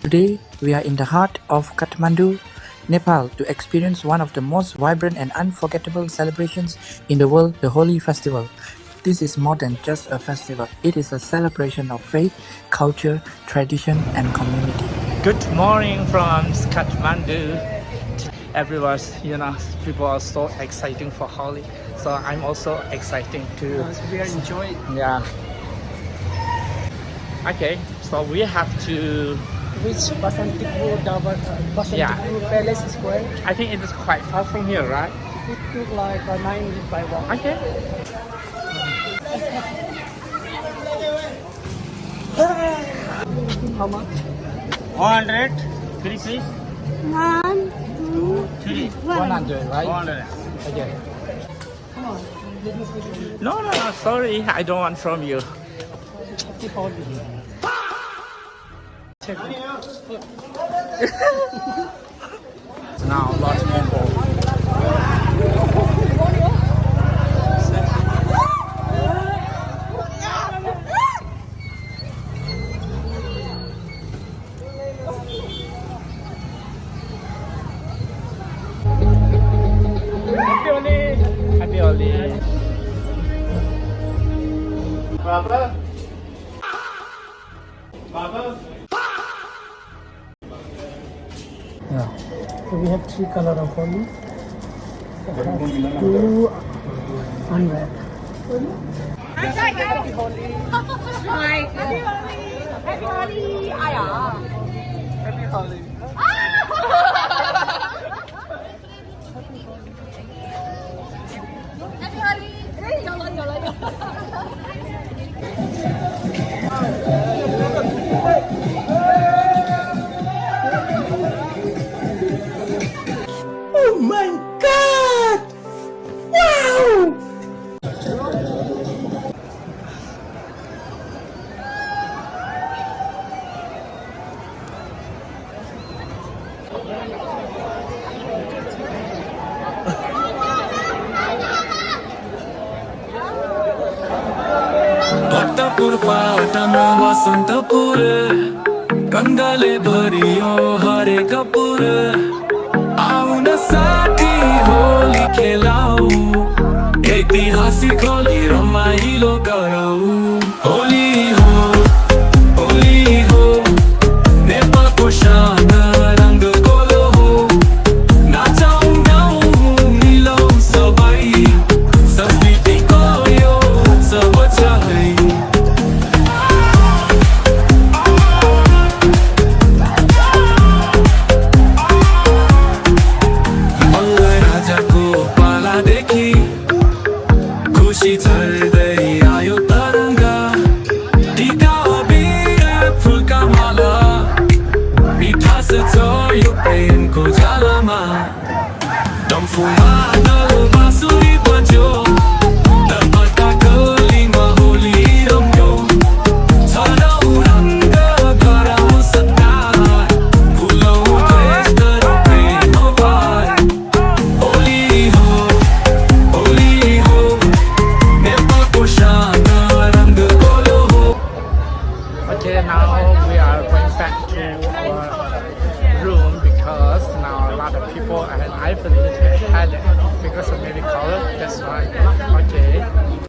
Today, we are in the heart of Kathmandu, Nepal, to experience one of the most vibrant and unforgettable celebrations in the world, the Holi festival. This is more than just a festival, it is a celebration of faith, culture, tradition, and community. Good morning from Kathmandu. Everyone's, people are so exciting for Holi, so I'm also exciting to. We are enjoying. Yeah. Okay, so we have to. Which Yeah. Palace Square? I think it is quite far from here, right? It took like 9 minutes by walk. Okay. How much? 100. Three, please. 1, 2, 3. 100, right? 100. Okay. Come on. Let me see. No, sorry. I don't want from you. Keep holding. Check. Now, lots of people. Happy Holi! Happy Holi. Baba? Baba? Yeah. So we have 3 colors of Holi. 2 unwrapped. Happy Holi! Happy Holi! 아야. Happy Holi. Happy Holi! 열어. Oh my God! Wow! Bhaktapur पाटनमा Vasantpur गङ्गाले भरियो हरेक पुर आउन साथी होली खेलाऊ ऐतिहासिक होली रमाइलो गरौ होली हो नेपालको शान रङ्ग गोलो हो नाचौँ गाउँ मिलौँ सबै संस्कृतिको यो उत्सव छ है राजाको पालादेखि खुसी झर्दै आयो तरङ्ग टिका अबिर फुलका माला मिठास छ यो प्रेमको जालामा डम्फुमा दल बाँसुरी बज्यो दर्पणका गलीमा होली रम्यो छरौ रङ्ग गरौँ सत्कार फुलौँ द्वेष गरौँ प्रेम भार होली हो नेपालको शान रङ्ग गोलो हो Okay, now we are going back to our room because now a lot of people and I believe had because of maybe color. That's why. Okay.